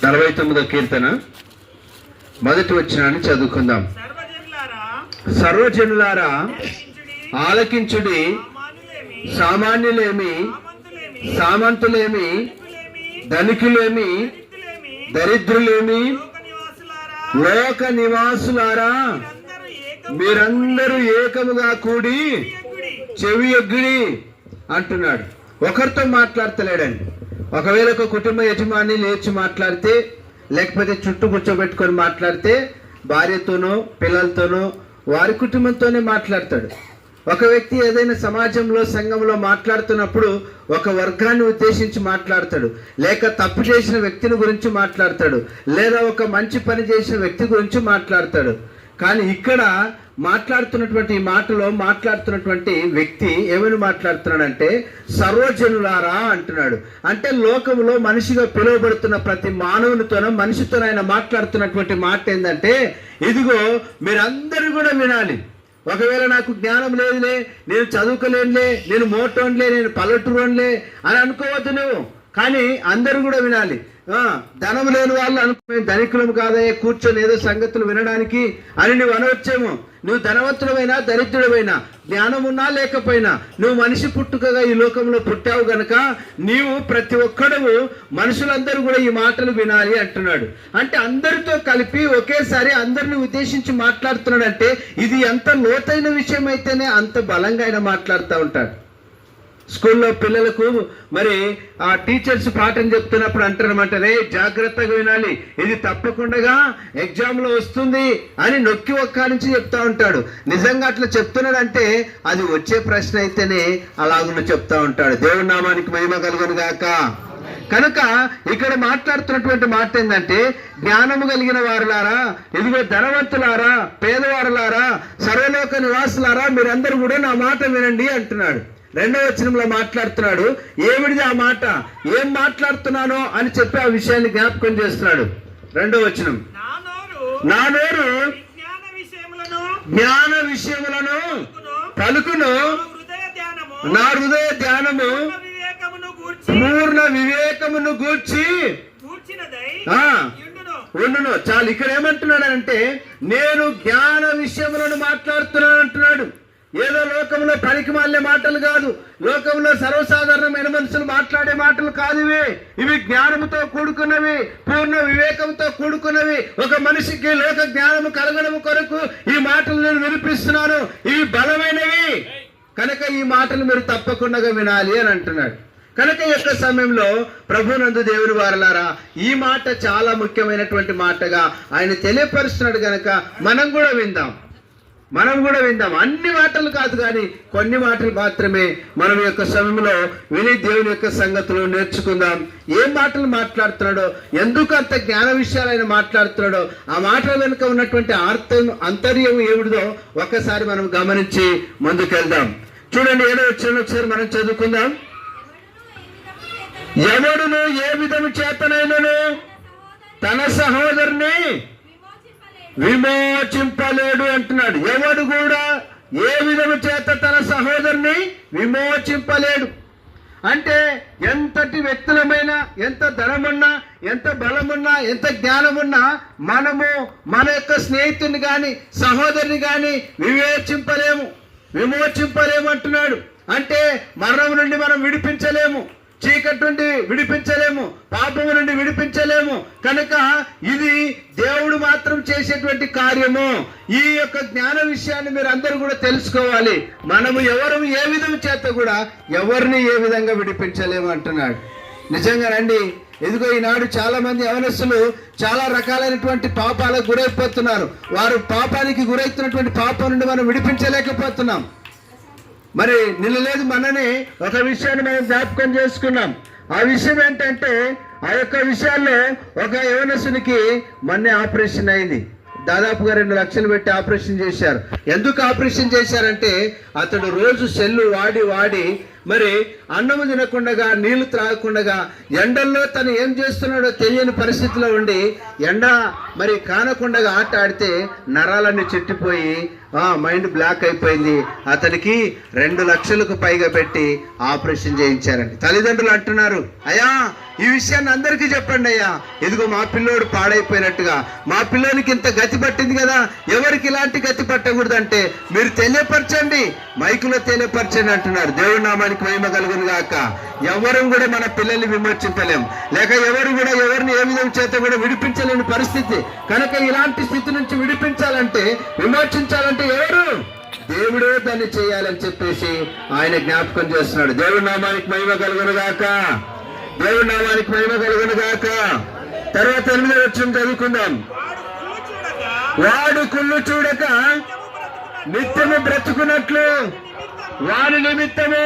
49వ కీర్తన మొదటి వచనాన్ని చదువుకుందాం. సర్వజనులారా ఆలకించుడి, సామాన్యులేమి సామంతులేమి ధనికులేమి దరిద్రులేమి లోక నివాసులారా మీరందరూ ఏకముగా కూడి చెవి ఎగ్గిడి అంటున్నాడు. ఒకరితో మాట్లాడతలేడండి. ఒకవేళ ఒక కుటుంబ యజమాని లేచి మాట్లాడితే, లేకపోతే చుట్టూ కూర్చోబెట్టుకొని మాట్లాడితే భార్యతోనో పిల్లలతోనో వారి కుటుంబంతోనే మాట్లాడతాడు. ఒక వ్యక్తి ఏదైనా సమాజంలో సంఘంలో మాట్లాడుతున్నప్పుడు ఒక వర్గాన్ని ఉద్దేశించి మాట్లాడతాడు, లేక తప్పు చేసిన వ్యక్తిని గురించి మాట్లాడతాడు, లేదా ఒక మంచి పని చేసిన వ్యక్తి గురించి మాట్లాడతాడు. కానీ ఇక్కడ మాట్లాడుతున్నటువంటి మాటలో మాట్లాడుతున్నటువంటి వ్యక్తి ఏమని మాట్లాడుతున్నాడంటే సర్వజనులారా అంటున్నాడు. అంటే లోకంలో మనిషిగా పిలువబడుతున్న ప్రతి మానవునితోనో మనిషితోనో ఆయన మాట్లాడుతున్నటువంటి మాట ఏంటంటే, ఇదిగో మీరందరూ కూడా వినాలి. ఒకవేళ నాకు జ్ఞానం లేదులే, నేను చదువుకోలేనులే, నేను మోటోన్లే, నేను పల్లెటూరులే అని అనుకోవద్దు నువ్వు. కానీ అందరూ కూడా వినాలి. ధనం లేని వాళ్ళు అనుకో ధనికులం కాదయ్యే కూర్చొని ఏదో సంగతులు వినడానికి అని నువ్వు అనవచ్చేమో. నువ్వు ధనవంతుడమైనా దరిద్రుడమైనా, జ్ఞానం ఉన్నా లేకపోయినా, నువ్వు మనిషి పుట్టుకగా ఈ లోకంలో పుట్టావు గనక నీవు ప్రతి ఒక్కడవు మనుషులందరూ కూడా ఈ మాటలు వినాలి అంటున్నాడు. అంటే అందరితో కలిపి ఒకేసారి అందరిని ఉద్దేశించి మాట్లాడుతున్నాడు. అంటే ఇది ఎంత లోతైన విషయం అయితేనే అంత బలంగా ఆయన మాట్లాడుతూ ఉంటాడు. స్కూల్లో పిల్లలకు మరి ఆ టీచర్స్ పాఠం చెప్తున్నప్పుడు అంటారన్నమాట, రే జాగ్రత్తగా వినాలి, ఇది తప్పకుండా ఎగ్జామ్లో వస్తుంది అని నొక్కి ఒక్క నుంచి చెప్తా ఉంటాడు. నిజంగా అట్లా చెప్తున్నాడంటే అది వచ్చే ప్రశ్న అయితేనే అలాగున్న చెప్తా ఉంటాడు. దేవుని నామానికి మహిమ కలుగును గాక. కనుక ఇక్కడ మాట్లాడుతున్నటువంటి మాట ఏంటంటే, జ్ఞానము కలిగిన వారులారా, ఇదిగో ధనవంతులారా, పేదవారులారా, సర్వలోక నివాసులారా మీరందరూ కూడా నా మాట వినండి అంటున్నాడు. 2వ వచనంలో మాట్లాడుతున్నాడు. ఏమిటిది ఆ మాట, ఏం మాట్లాడుతున్నానో అని చెప్పి ఆ విషయాన్ని జ్ఞాపకం చేస్తున్నాడు. 2వ వచనం, నా నోరు జ్ఞాన విషయములను పలుకును, నా హృదయ ధ్యానము పూర్ణ వివేకమును గూర్చి ఉండును. చాలు. ఇక్కడ ఏమంటున్నాడంటే నేను జ్ఞాన విషయములను మాట్లాడుతున్నాను అంటున్నాడు. ఏదో లోకంలో పనికి మాలే మాటలు కాదు, లోకంలో సర్వసాధారణమైన మనుషులు మాట్లాడే మాటలు కాదు ఇవి జ్ఞానముతో కూడుకున్నవి, పూర్ణ వివేకంతో కూడుకున్నవి. ఒక మనిషికి లోక జ్ఞానము కలగడము కొరకు ఈ మాటలు నేను వినిపిస్తున్నాను. ఇవి బలమైనవి కనుక ఈ మాటలు మీరు తప్పకుండా వినాలి అని అంటున్నాడు. కనుక ఈ యొక్క సమయంలో ప్రభునందు దేవుని వారలారా ఈ మాట చాలా ముఖ్యమైనటువంటి మాటగా ఆయన తెలియపరుస్తున్నాడు. కనుక మనం కూడా విందాం. అన్ని మాటలు కాదు, కానీ కొన్ని మాటలు మాత్రమే మనం యొక్క సమయంలో విని దేవుని యొక్క సంగతులు నేర్చుకుందాం. ఏం మాటలు మాట్లాడుతున్నాడో, ఎందుకు అంత జ్ఞాన విషయాలు ఆయన మాట్లాడుతున్నాడో, ఆ మాటల వెనుక ఉన్నటువంటి అంతర్యం ఏమిటిదో ఒకసారి మనం గమనించి ముందుకెళ్దాం. చూడండి, 7వ వచనం ఒకసారి మనం చదువుకుందాం. ఎవడును ఏ విధము చేతనైనను తన సహోదరుని విమోచింపలేడు అంటున్నాడు. ఎవడు కూడా ఏ విధము చేత తన సహోదరుని విమోచింపలేడు. అంటే ఎంతటి వ్యక్తులమైనా, ఎంత ధనమున్నా, ఎంత బలమున్నా, ఎంత జ్ఞానమున్నా మనము మన యొక్క స్నేహితుని కానీ సహోదరుని కానీ విమోచింపలేము అంటున్నాడు. అంటే మరణం నుండి మనం విడిపించలేము, చీకటి నుండి విడిపించలేము, పాపము నుండి విడిపించలేము. కనుక ఇది దేవుడు మాత్రం చేసేటువంటి కార్యము. ఈ యొక్క జ్ఞాన విషయాన్ని మీరు అందరూ కూడా తెలుసుకోవాలి. మనము ఎవరు ఏ విధం చేత కూడా ఎవరిని ఏ విధంగా విడిపించలేము అంటున్నాడు. నిజంగా రండి, ఇదిగో ఈనాడు చాలా మంది యవనస్తులు చాలా రకాలైనటువంటి పాపాలకు గురైపోతున్నారు. వారు పాపానికి గురవుతున్నటువంటి పాపం నుండి మనం విడిపించలేకపోతున్నాం. మరి నిన్నలేదు మననే ఒక విషయాన్ని మనం జ్ఞాపకం చేసుకున్నాం. ఆ విషయం ఏంటంటే, ఆ యొక్క విషయాల్లో ఒక యవనస్తునికి మొన్నే ఆపరేషన్ అయింది. దాదాపుగా 2 లక్షలు పెట్టి ఆపరేషన్ చేశారు. ఎందుకు ఆపరేషన్ చేశారంటే, అతడు రోజు సెల్లు వాడి మరి అన్నము తినకుండా, నీళ్లు త్రాగకుండా, ఎండల్లో తను ఏం చేస్తున్నాడో తెలియని పరిస్థితిలో ఉండి ఎండ మరి కానకుండా ఆట ఆడితే నరాలన్నీ చెట్టిపోయి మైండ్ బ్లాక్ అయిపోయింది. అతనికి 2 లక్షలకు పైగా పెట్టి ఆపరేషన్ చేయించారండి. తల్లిదండ్రులు అంటున్నారు, అయ్యా ఈ విషయాన్ని అందరికీ చెప్పండి అయ్యా, ఇదిగో మా పిల్లోడు పాడైపోయినట్టుగా, మా పిల్లోనికి ఇంత గతి పట్టింది కదా, ఎవరికి ఇలాంటి గతి పట్టకూడదు అంటే మీరు తెలియపరచండి, మైకులో తెలియపరచండి అంటున్నారు. దేవుడి నామానికి మహిమ కలుగును గాక. ఎవరు కూడా మన పిల్లల్ని విమర్శించలేం, లేక ఎవరు కూడా ఎవరిని ఏ విధం చేత కూడా విడిపించలేని పరిస్థితి. కనుక ఇలాంటి స్థితి నుంచి విడిపించాలంటే, విమర్శించాలంటే ఎవరు? దేవుడే దాన్ని చేయాలని చెప్పేసి ఆయన జ్ఞాపకం చేస్తున్నాడు. దేవుడి నామానికి మహిమ కలుగును గాక. దేవుడి నామానికి మహిమ కలుగును గాక. తర్వాత 8వ వచనం చదువుకుందాం. వాడు కుళ్ళు చూడక నిత్యము బ్రతుకున్నట్లు వాని నిమిత్తము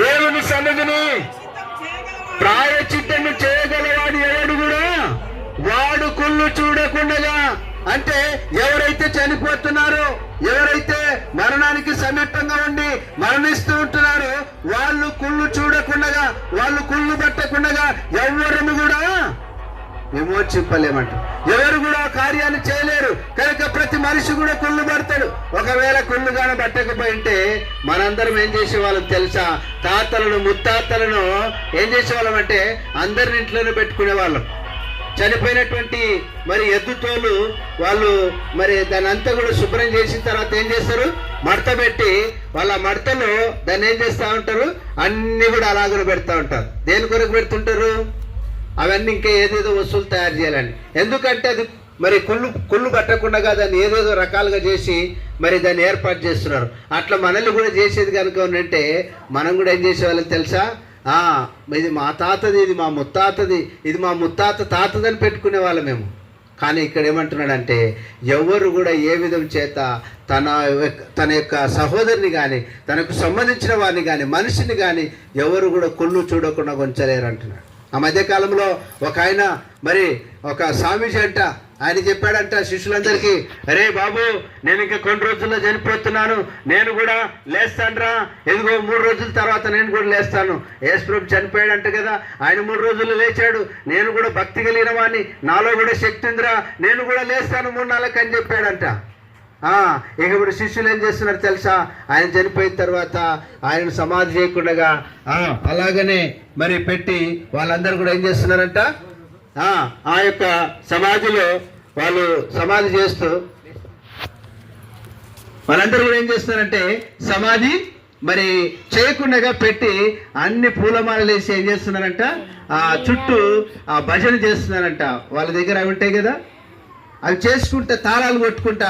దేవుని సన్నిధిని ప్రాయశ్చిత్తము చేయగలవాడు ఎవడు కూడా వాడు కుళ్ళు చూడకుండగా. అంటే ఎవరైతే చనిపోతున్నారో, ఎవరైతే మరణానికి సమీపంగా ఉండి మరణిస్తూ ఉంటున్నారో వాళ్ళు కుళ్ళు చూడకుండగా, వాళ్ళు కుళ్ళు పట్టకుండగా ఎవరిని కూడా విమోచింపలేమంట. ఎవరు కూడా కార్యాలు చేయలేరు. కనుక ప్రతి మనిషి కూడా కుళ్ళు పడతాడు. ఒకవేళ కుళ్ళుగానే పట్టకపోయింటే మనందరం ఏం చేసేవాళ్ళం తెలుసా? తాతలను ముత్తాతలను ఏం చేసేవాళ్ళం అంటే అందరిని ఇంట్లోనే పెట్టుకునే వాళ్ళం. చనిపోయినటువంటి మరి ఎద్దుతోలు వాళ్ళు మరి దాని అంతా కూడా శుభ్రం చేసిన తర్వాత ఏం చేస్తారు? మడత పెట్టి వాళ్ళ మడతలో దాన్ని ఏం చేస్తూ ఉంటారు? అన్ని కూడా అలాగనే పెడతా ఉంటారు. దేని కొరకు పెడుతుంటారు? అవన్నీ ఇంకా ఏదేదో వస్తువులు తయారు చేయాలని. ఎందుకంటే అది మరి కుళ్ళు పట్టకుండా దాన్ని ఏదేదో రకాలుగా చేసి మరి దాన్ని ఏర్పాటు చేస్తున్నారు. అట్లా మనల్ని కూడా చేసేది కనుక ఉన్నంటే మనం కూడా ఏం చేసేవాళ్ళని తెలుసా? ఇది మా తాతది, ఇది మా ముత్తాతది, ఇది మా ముత్తాత తాతదని పెట్టుకునే వాళ్ళం మేము. కానీ ఇక్కడ ఏమంటున్నాడంటే ఎవరు కూడా ఏ విధం చేత తన యొక్క సహోదరుని కానీ, తనకు సంబంధించిన వారిని కానీ, మనిషిని కానీ ఎవరు కూడా కుళ్ళు చూడకుండా ఉంచలేరు అంటున్నాడు. ఆ మధ్యకాలంలో ఒక ఆయన మరి ఒక స్వామీజీ అంట, ఆయన చెప్పాడంట శిష్యులందరికీ, అరే బాబు నేను ఇంకా కొన్ని రోజుల్లో చనిపోతున్నాను, నేను కూడా లేస్తానురా, ఎదుగో 3 రోజుల తర్వాత నేను కూడా లేస్తాను. యేసు ప్రభు చనిపోయాడంట కదా, ఆయన 3 రోజులు లేచాడు, నేను కూడా భక్తి కలిగిన వాడిని, నాలో కూడా శక్తి ఉందిరా, నేను కూడా లేస్తాను 3 నెలలకు అని చెప్పాడంట. ఇక ఇప్పుడు శిష్యులు ఏం చేస్తున్నారు తెలుసా? ఆయన చనిపోయిన తర్వాత ఆయన సమాధి చేయకుండా అలాగనే మరి పెట్టి వాళ్ళందరూ కూడా ఏం చేస్తున్నారంట? ఆ యొక్క సమాధిలో వాళ్ళు సమాధి చేస్తూ వాళ్ళందరూ కూడా ఏం చేస్తున్నారంటే సమాధి మరి చేయకుండా పెట్టి అన్ని పూలమాలలు వేసి ఏం చేస్తున్నారంట? చుట్టూ భజన చేస్తున్నారంట. వాళ్ళ దగ్గర అవి ఉంటాయి కదా, అవి చేసుకుంటే తాళాలు కొట్టుకుంటా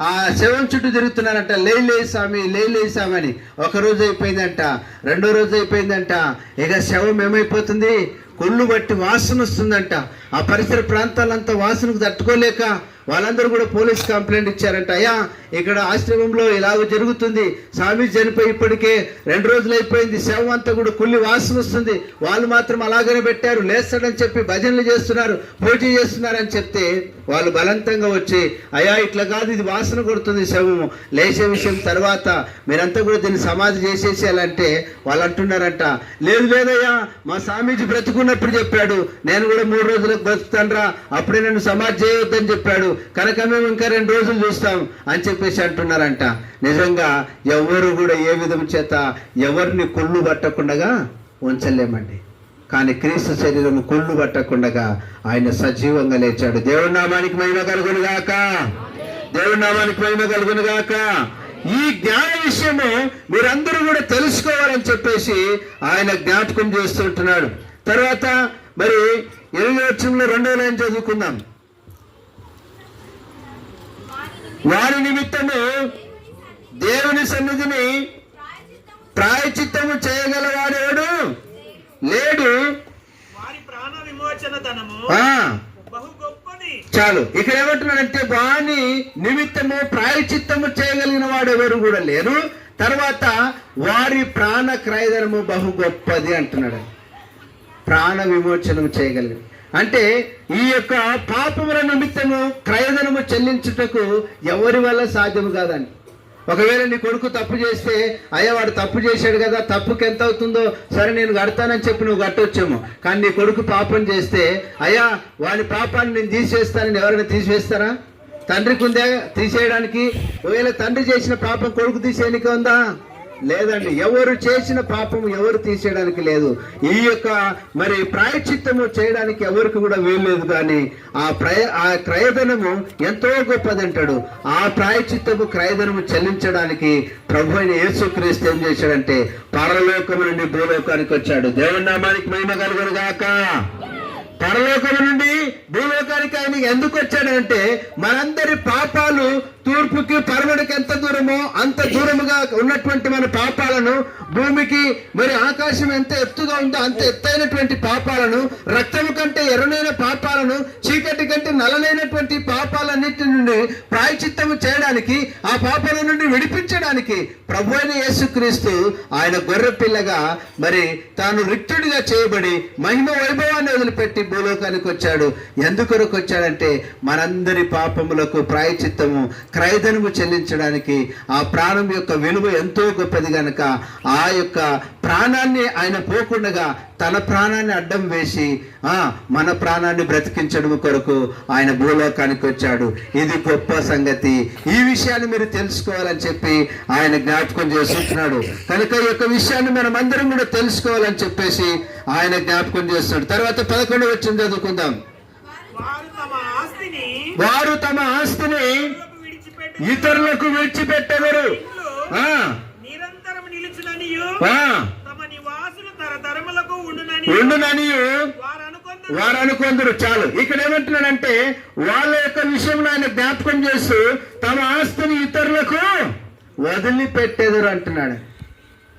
ఆ శవం చుట్టూ తిరుగుతున్నారంట. లేలే స్వామి, లేలే స్వామి అని. 1 రోజు అయిపోయిందంట, 2వ రోజు అయిపోయిందంట. ఇక శవం ఏమైపోతుంది? కొళ్ళు బట్టి వాసన వస్తుందంట. ఆ పరిసర ప్రాంతాలంతా వాసనకు తట్టుకోలేక వాళ్ళందరూ కూడా పోలీస్ కంప్లైంట్ ఇచ్చారంట. అయ్యా ఇక్కడ ఆశ్రమంలో ఇలాగ జరుగుతుంది, స్వామీజీ చనిపోయి ఇప్పటికే 2 రోజులు అయిపోయింది, శవం అంతా కూడా కుళ్ళి వాసన వస్తుంది, వాళ్ళు మాత్రం అలాగనే పెట్టారు, లేస్తాడని చెప్పి భజనలు చేస్తున్నారు, పూజ చేస్తున్నారని చెప్తే వాళ్ళు బలవంతంగా వచ్చి, అయ్యా ఇట్లా కాదు, ఇది వాసన కొడుతుంది శవము, లేచే విషయం తర్వాత మీరంతా కూడా దీన్ని సమాధి చేసేసేయాలంటే వాళ్ళు అంటున్నారంట, లేదు లేదయ్యా మా స్వామీజీ బ్రతుకున్నప్పుడు చెప్పాడు, నేను కూడా 3 రోజులకు బ్రతుకుతానరా, అప్పుడే నేను సమాధి చేయొద్దని చెప్పాడు, కనుక మేము ఇంకా 2 రోజులు చూస్తాం అని చెప్పేసి అంటున్నారంట. నిజంగా ఎవరు కూడా ఏ విధం చేత ఎవరిని కుళ్ళు పట్టకుండా ఉంచలేమండి. కానీ క్రీస్తు శరీరం కుళ్ళు పట్టకుండా ఆయన సజీవంగా లేచాడు. దేవుడి నామానికి మహిమ కలుగును గాక. దేవుడి నామానికి మహిమ కలుగును గాక. ఈ జ్ఞాన విషయము మీరందరూ కూడా తెలుసుకోవాలని చెప్పేసి ఆయన జ్ఞాపకం చేస్తుంటున్నాడు. తర్వాత మరి 8వ వచనంలో 2వ లైన్ చదువుకుందాం. వారి నిమిత్తము దేవుని సన్నిధిని ప్రాయశ్చిత్తము చేయగలవాడేవాడు లేడు. చాలు, ఇక్కడ ఏమంటున్నాడంటే వాని నిమిత్తము ప్రాయశ్చిత్తము చేయగలిగిన వాడు ఎవరు కూడా లేరు. తర్వాత వారి ప్రాణ క్రయధనము బహు గొప్పది అంటున్నాడు. ప్రాణ విమోచనము చేయగలిగిన అంటే ఈ యొక్క పాపముల నిమిత్తము క్రయధనము చెల్లించుటకు ఎవరి వల్ల సాధ్యము కాదండి. ఒకవేళ నీ కొడుకు తప్పు చేస్తే, అయ్యా వాడు తప్పు చేశాడు కదా, తప్పుకి ఎంత అవుతుందో సరే నేను కడతానని చెప్పి నువ్వు కట్టొచ్చేమో. కానీ నీ కొడుకు పాపం చేస్తే, అయ్యా వాని పాపాన్ని నేను తీసివేస్తానని ఎవరైనా తీసివేస్తారా? తండ్రికి ఉందా తీసేయడానికి? ఒకవేళ తండ్రి చేసిన పాపం కొడుకు తీసేయడానికి ఉందా? లేదండి. ఎవరు చేసిన పాపం ఎవరు తీసేయడానికి లేదు. ఈ యొక్క మరి ప్రాయశ్చిత్తము చేయడానికి ఎవరికి కూడా వీల్లేదు. కానీ ఆ క్రయధనము ఎంతో గొప్పదంటాడు. ఆ ప్రాయశ్చిత్తము క్రయధనము చెల్లించడానికి ప్రభు అయిన యేసుక్రీస్తు ఏం చేశాడంటే పరలోకము నుండి భూలోకానికి వచ్చాడు. దేవుని నామానికి మహిమ కలుగును గాక. పరలోకము నుండి భూలోకానికి ఆయన ఎందుకు వచ్చాడంటే మనందరి పాపాలు తూర్పుకి పడమటికి ఎంత దూరమో అంత దూరముగా ఉన్నటువంటి మన పాపాలను, భూమికి మరి ఆకాశం ఎంత ఎత్తుగా ఉందో అంత ఎత్తైనటువంటి పాపాలను, రక్తము కంటే ఎర్రనైన పాపాలను, చీకటి కంటే నల్లనైనటువంటి పాపాలన్నిటి నుండి ప్రాయశ్చిత్తము చేయడానికి, ఆ పాపాల నుండి విడిపించడానికి ప్రభు అయిన యేసుక్రీస్తు ఆయన గొర్రె పిల్లగా మరి తాను రిక్తుడిగా చేయబడి మహిమ వైభవాన్ని వదిలిపెట్టి భూలోకానికి వచ్చాడు. ఎందుకొరకు వచ్చాడంటే మనందరి పాపములకు ప్రాయశ్చిత్తము క్రయధనము చెల్లించడానికి. ఆ ప్రాణం యొక్క విలువ ఎంతో గొప్పది గనక ఆ యొక్క ప్రాణాన్ని ఆయన పోకుండగా తన ప్రాణాన్ని అడ్డం వేసి మన ప్రాణాన్ని బ్రతికించడం కొరకు ఆయన భూలోకానికి వచ్చాడు. ఇది గొప్ప సంగతి. ఈ విషయాన్ని మీరు తెలుసుకోవాలని చెప్పి ఆయన జ్ఞాపకం చేస్తున్నాడు. కనుక ఈ యొక్క విషయాన్ని మనం అందరం కూడా తెలుసుకోవాలని చెప్పేసి ఆయన జ్ఞాపకం చేస్తున్నాడు. తర్వాత 11వ వచనం చదువుకుందాం. వారు తమ ఆస్తిని ఇతరులకు విడిచిపెట్టెదరు, ఉండుననియు వారు అనుకొందరు. చాలు. ఇక్కడ ఏమంటున్నాడంటే వాళ్ళ యొక్క విషయంలో ఆయన జ్ఞాపకం చేస్తూ తమ ఆస్తిని ఇతరులకు వదిలిపెట్టేదరు అంటున్నాడు.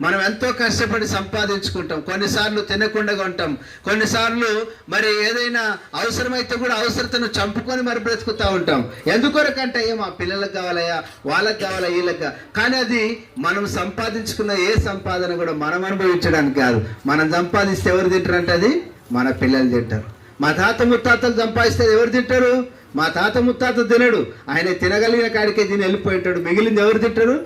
మనం ఎంతో కష్టపడి సంపాదించుకుంటాం, కొన్నిసార్లు తినకుండా ఉంటాం, కొన్నిసార్లు మరి ఏదైనా అవసరమైతే కూడా అవసరతను చంపుకొని మరి బ్రతుకుతూ ఉంటాం. ఎందుకొరకంటే మా పిల్లలకు కావాలయ్యా, వాళ్ళకి కావాలా, వీళ్ళకి. కానీ అది మనం సంపాదించుకున్న ఏ సంపాదన కూడా మనం అనుభవించడానికి కాదు. మనం సంపాదిస్తే ఎవరు తింటారంటే అది మన పిల్లలు తింటారు. మా తాత ముత్తాతలు సంపాదిస్తే ఎవరు తింటారు? మా తాత ముత్తాత తినడు, ఆయన తినగలిగిన కాడికే తిని వెళ్ళిపోయింటాడు. మిగిలింది ఎవరు తింటారు?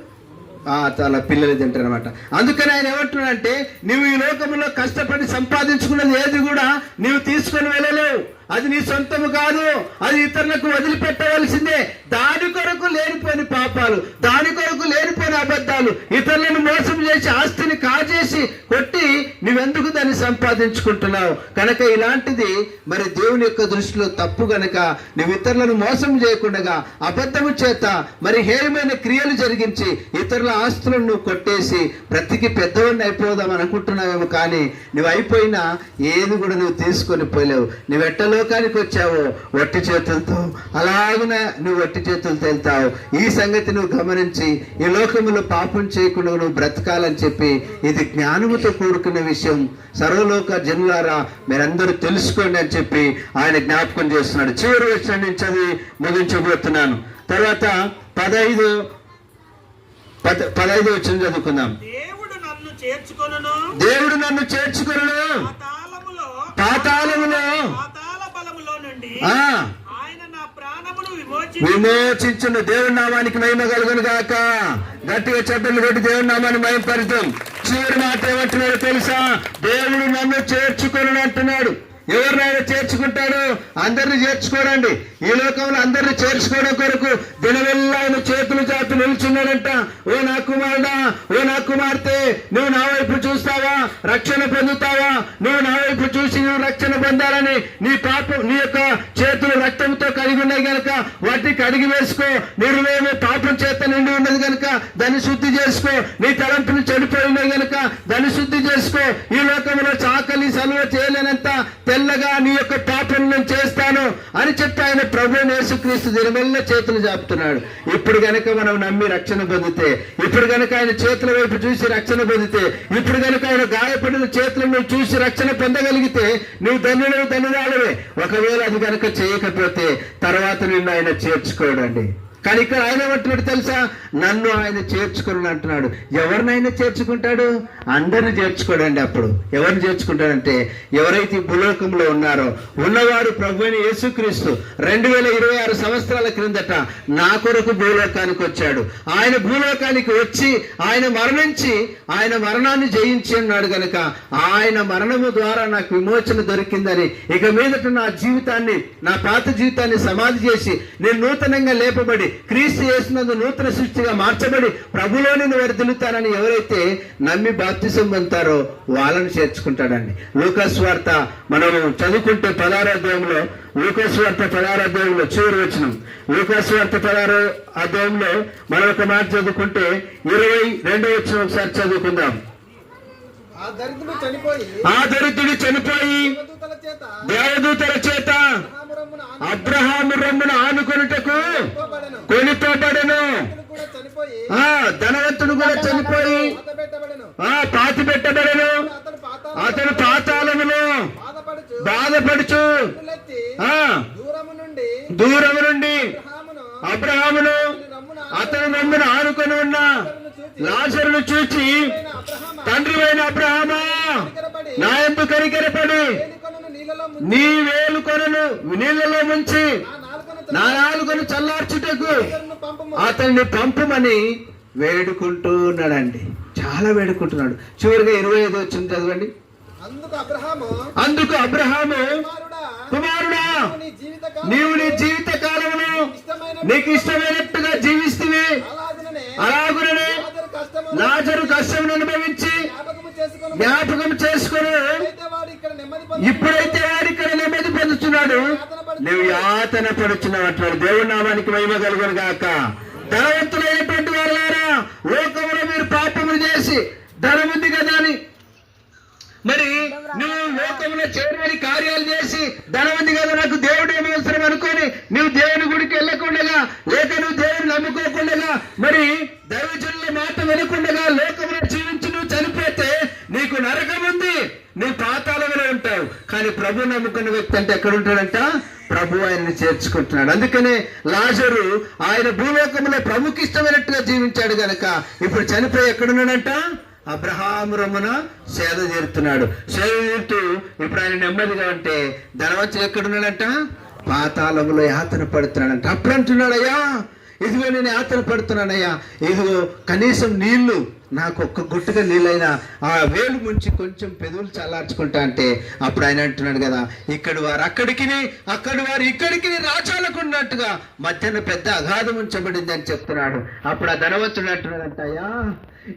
చాలా పిల్లలు తింటారు అనమాట. అందుకని ఆయన ఏమంటున్నాడంటే నువ్వు ఈ లోకంలో కష్టపడి సంపాదించుకున్నది ఏది కూడా నీవు తీసుకొని వెళ్ళలేవు. అది నీ సొంతము కాదు, అది ఇతరులకు వదిలిపెట్టవలసిందే. దాని కొరకు లేనిపోయిన పాపాలు, దాని కొరకు లేనిపోయిన అబద్ధాలు, ఇతరులను మోసం చేసి ఆస్తిని కాజేసి కొట్టి నువ్వెందుకు దాన్ని సంపాదించుకుంటున్నావు? కనుక ఇలాంటిది మరి దేవుని యొక్క దృష్టిలో తప్పు. గనక నువ్వు ఇతరులను మోసం చేయకుండా అబద్ధము చేత మరి హేయమైన క్రియలు జరిగించి ఇతరుల ఆస్తులను నువ్వు కొట్టేసి బ్రతికి పెద్దవాడిని అయిపోదాం అనుకుంటున్నావేమో. కానీ నువ్వు అయిపోయినా ఏది కూడా నువ్వు తీసుకొని పోలేవు. నువ్వు ఎట్టలో లోకానికి వచ్చావు వట్టి చేతులతో, అలాగున నువ్వు వట్టి చేతులతో వెళ్తావు. ఈ సంగతి నువ్వు గమనించి ఈ లోకములో పాపం చేయకుండా నువ్వు బ్రతకాలని చెప్పి ఇది జ్ఞానముతో కూడుకున్న విషయం. సర్వలోక జనులారా మీరందరూ తెలుసుకోండి అని చెప్పి ఆయన జ్ఞాపకం చేస్తున్నాడు. చివరి విషయం నుంచి చదివి ముగించబోతున్నాను. తర్వాత 15 వచ్చిన చదువుకుందాం. దేవుడు నన్ను చేర్చుకొనును పాతాళములో విమోచించును. దేవుని నామానికి మహిమ కలుగును గాక. గట్టిగా చప్పట్లు కొట్టి దేవుని నామాన్ని మహిమపరుద్దాం. చివరి మాట ఏమంటున్నాడు తెలుసా? దేవుడు నన్ను చేర్చుకొనును అంటున్నాడు. ఎవరినైనా చేర్చుకుంటాడు? అందరినీ చేర్చుకోడండి. ఈ లోకంలో అందరినీ చేర్చుకోవడం కొరకు దినవెల్లా ఆయన చేతులు చాటు నిల్చున్నాడంట. ఓ నా కుమారుడా, ఓ నా కుమార్తె, నువ్వు నా వైపు చూస్తావా? రక్షణ పొందుతావా? నువ్వు నా వైపు చూసి నువ్వు రక్షణ పొందాలని నీ యొక్క చేతులు రక్తంతో కడిగి ఉన్నాయి కనుక వాటిని కడిగి వేసుకో. నిర్వేమే పాపం చేత నిండి ఉన్నది కనుక దాన్ని శుద్ధి చేసుకో. నీ తలంపులు చెడిపోయి ఉన్నాయి కనుక దాన్ని శుద్ధి చేసుకో. ఈ లోకంలో చాకలి సలువ చేయలేనంత తెల్లగా నీ యొక్క పాపం నేను చేస్తాను అని చెప్పి ఆయన ప్రభు యేసుక్రీస్తు దినమెల్ల చేతులు చాపుతున్నాడు. ఇప్పుడు గనక మనం నమ్మి రక్షణ పొందితే, ఇప్పుడు గనక ఆయన చేతుల వైపు చూసి రక్షణ పొందితే, ఇప్పుడు గనక ఆయన గాయపడిన చేతులను చూసి రక్షణ పొందగలిగితే నువ్వు ధన్యురాలవే. ఒకవేళ అది గనక చేయకపోతే తర్వాత నిన్ను ఆయన చేర్చుకోడండి. కానీ ఇక్కడ ఆయన ఏమంటున్నాడు తెలుసా? నన్ను ఆయన చేర్చుకుని అంటున్నాడు. ఎవరినైనా చేర్చుకుంటాడు? అందరిని చేర్చుకోడండి. అప్పుడు ఎవరిని చేర్చుకుంటాడంటే ఎవరైతే భూలోకంలో ఉన్నారో ఉన్నవారు ప్రభువైన యేసుక్రీస్తు 2026 సంవత్సరాల క్రిందట నా కొరకు భూలోకానికి వచ్చాడు. ఆయన భూలోకానికి వచ్చి ఆయన మరణించి ఆయన మరణాన్ని జయించి ఉన్నాడు కనుక ఆయన మరణము ద్వారా నాకు విమోచన దొరికిందని ఇక మీదట నా జీవితాన్ని, నా పాత జీవితాన్ని సమాధి చేసి నేను నూతనంగా లేపబడి క్రీస్తు యేసునందు నూతన సృష్టిగా మార్చబడి ప్రభులో నేను వర్ధిల్లుతానని ఎవరైతే నమ్మి బాప్తిసం పొందుతారో వాళ్ళని చేర్చుకుంటాడండి. లూకాసు వార్త మనం చదువుకుంటే 16వ అధ్యాయంలో, లూకాసు వార్త 16వ అధ్యాయంలో చివరి వచనం, లూకాసు వార్త 16వ అధ్యాయంలో మనం ఒక మాట చదువుకుంటే 22వ వచనం ఒకసారి చదువుకుందాం. ఆ దరిద్రుడు చనిపోయి దేవదూతల చేత అబ్రహాము రొమ్మున ఆనుకొనుటకు కొనిపోబడెను. ధనవంతుడు కూడా చనిపోయి పాతి పెట్టబడెను. అతను పాతాళములో బాధపడుచు దూరము నుండి అబ్రహామును అతని రొమ్మున ఆనుకొని ఉన్న లాజరును చూచి, తండ్రి అయిన అబ్రహామా, నా యందు కనికరపడి నీ వేలు కొనను నీళ్లలో ముంచి నా నాలుకను చల్లార్చుటకు అతన్ని పంపమని వేడుకుంటూ ఉన్నాడండి. చాలా వేడుకుంటున్నాడు. చివరిగా 25 వచ్చింది చదవండి. అందుకు అబ్రహాము, కుమారుడా, నీవు నీ జీవిత కాలమును నీకు ఇష్టమైనట్టుగా జీవిస్తే అలాగుననే లాజరు కష్టమును అనుభవించి జ్ఞాపకం చేసుకుని ఇప్పుడైతే వాడు ఇక్కడ నెమ్మది పొందుతున్నాడు, నువ్వు యాతన పడుచున్నావు అంటున్నాడు. దేవుడి నామానికి మహిమ కలుగును గాక. ధనవంతులైనటువంటి వాళ్ళారా, లోకంలో మీరు పాపములు చేసి ధనం ఉంది కదా అని మరి నువ్వు లోకంలో చేయని కార్యాలు చేసి ధనం ఉంది కదా నాకు దేవుడు ఏమి అవసరం అనుకొని నువ్వు దేవుని గుడికి వెళ్ళకుండా, లేక నువ్వు దేవుని నమ్ముకోకుండా, మరి దైవజనుల మాట వినకుండా లోకంలో జీవించి నువ్వు చనిపోతే నీకు నరకం ఉంది, నీ పాతాళంలో ఉంటావు. కానీ ప్రభు నమ్ముకున్న వ్యక్తి అంటే ఎక్కడ ఉంటాడంట? ప్రభు ఆయన్ని చేర్చుకుంటున్నాడు. అందుకనే లాజరు ఆయన భూలోకంలో ప్రభుకి ఇష్టమైనట్టుగా జీవించాడు గనక ఇప్పుడు చనిపోయి ఎక్కడున్నాడంట? అబ్రహాము రొమ్మున సేద తీరుతున్నాడు. సేద తీరుతూ ఇప్పుడు ఆయన నెమ్మదిగా ఉంటే ధనవంతుడు ఎక్కడున్నాడంట? పాతాళములో యాతన పడుతున్నాడంట. అప్పుడు అంటున్నాడయ్యా, ఇదిగో నేను యాతన పడుతున్నానయ్యా, ఇదిగో కనీసం నీళ్లు నాకు ఒక్క గుట్టుగా నీళ్ళైనా ఆ వేలు ముంచి కొంచెం పెదవులు చల్లార్చుకుంటా అంటే అప్పుడు ఆయన అంటున్నాడు కదా, ఇక్కడి వారు అక్కడికి, అక్కడి వారు ఇక్కడికి రాచాలకున్నట్టుగా మధ్యన పెద్ద అగాధం ఉంచబడింది అని చెప్తున్నాడు. అప్పుడు ఆ ధనవంతుడు అంటున్నాడంట, అయ్యా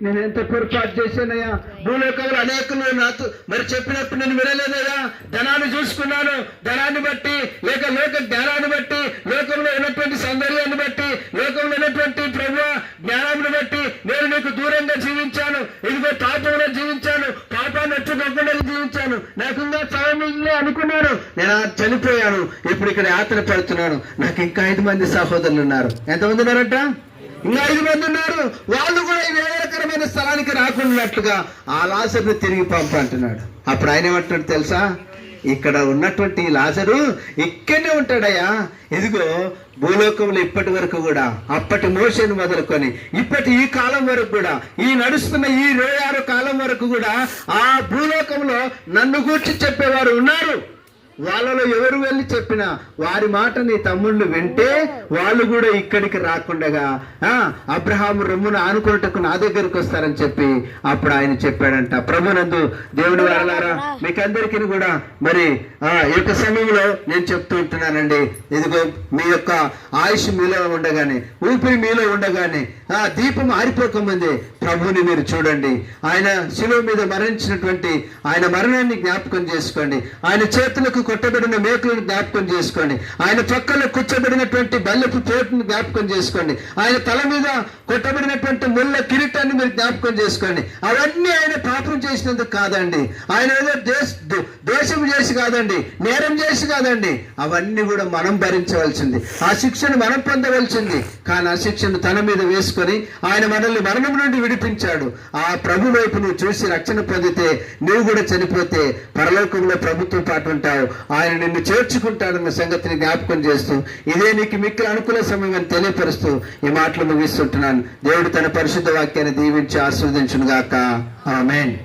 నేను ఎంత పొరపాటు చేశానయ్యా, భూలోకంలో అనేకులు నాతో మరి చెప్పినప్పుడు నేను వినలేదయ్యా. ధనాన్ని చూసుకున్నాను, ధనాన్ని బట్టి లేక లోక జ్ఞానాన్ని బట్టి, లోకంలో ఉన్నటువంటి సౌందర్యాన్ని బట్టి, లోకంలో ఉన్నటువంటి ప్రభు జ్ఞానాన్ని బట్టి నేను నీకు దూరంగా జీవించాను. ఇదిగో పాపంలో జీవించాను, పాపాన్ని ఎట్టుకోకుండా జీవించాను, నాకు ఇంకా చావమిలే అనుకున్నాను, నేను చనిపోయాను, ఇప్పుడు ఇక్కడ యాత్ర పడుతున్నాను. నాకు ఇంకా 5 మంది సహోదరులు ఉన్నారు. ఎంతమంది ఉన్నారంట? ఇంకా 5 మంది ఉన్నారు. వాళ్ళు కూడా ఈ వేదకరమైన స్థలానికి రాకున్నట్లుగా ఆ లాజరుని తిరిగి పంపంటున్నాడు. అప్పుడు ఆయన ఏమంటున్నాడు తెలుసా? ఇక్కడ ఉన్నటువంటి లాజరు ఇక్కడనే ఉంటాడయ్యా. ఇదిగో భూలోకంలో ఇప్పటి వరకు కూడా, అప్పటి మోషేను మొదలుకొని ఇప్పటి ఈ కాలం వరకు కూడా, ఈ నడుస్తున్న ఈ 26 కాలం వరకు కూడా ఆ భూలోకంలో నన్ను గూర్చి చెప్పేవారు ఉన్నారు. వాళ్ళలో ఎవరు వెళ్ళి చెప్పినా వారి మాట నీ తమ్ముళ్ళు వింటే వాళ్ళు కూడా ఇక్కడికి రాకుండగా అబ్రహాము రొమ్మును ఆనుకున్నట్టుకు నా దగ్గరకు వస్తారని చెప్పి అప్పుడు ఆయన చెప్పాడంట. ప్రభునందు దేవుని వారలారా, మీకందరికీ కూడా మరి ఈ యొక్క సమయంలో నేను చెప్తూ ఉంటున్నానండి, ఇదిగో మీ యొక్క ఆయుష్ మీలో ఉండగానే, ఊపిరి మీలో ఉండగానే, దీపం ఆరిపోకముందే ప్రభుని మీరు చూడండి. ఆయన శిలువ మీద మరణించినటువంటి ఆయన మరణాన్ని జ్ఞాపకం చేసుకోండి. ఆయన చేతులకు కొట్టబడిన మేకులను జ్ఞాపకం చేసుకోండి. ఆయన పక్కలో కూర్చోబడినటువంటి బల్లెపు పోటును జ్ఞాపకం చేసుకోండి. ఆయన తల మీద కొట్టబడినటువంటి ముళ్ళ కిరీటాన్ని మీరు జ్ఞాపకం చేసుకోండి. అవన్నీ ఆయన పాపం చేసినందుకు కాదండి, ఆయన ఏదో దోషం చేసి కాదండి, నేరం చేసి కాదండి, అవన్నీ కూడా మనం భరించవలసింది, ఆ శిక్షను మనం పొందవలసింది. కానీ ఆ శిక్షను తన మీద వేసుకొని ఆయన మనల్ని మరణం నుండి విడిపించాడు. ఆ ప్రభు వైపు నువ్వు చూసి రక్షణ పొందితే నువ్వు కూడా చనిపోతే పరలోకంలో ప్రభుత్వం పాటు ఉంటావు. ఆయన నిన్ను చేర్చుకుంటాడన్న సంగతిని జ్ఞాపకం చేస్తూ ఇదే నీకు మిక్కిలి అనుకూల సమయం అని తెలియపరుస్తూ ఈ మాటలు ముగిస్తుంటున్నాను. దేవుడు తన పరిశుద్ధ వాక్యాన్ని దీవించి ఆశీర్వదించును గాక. ఆమేన్.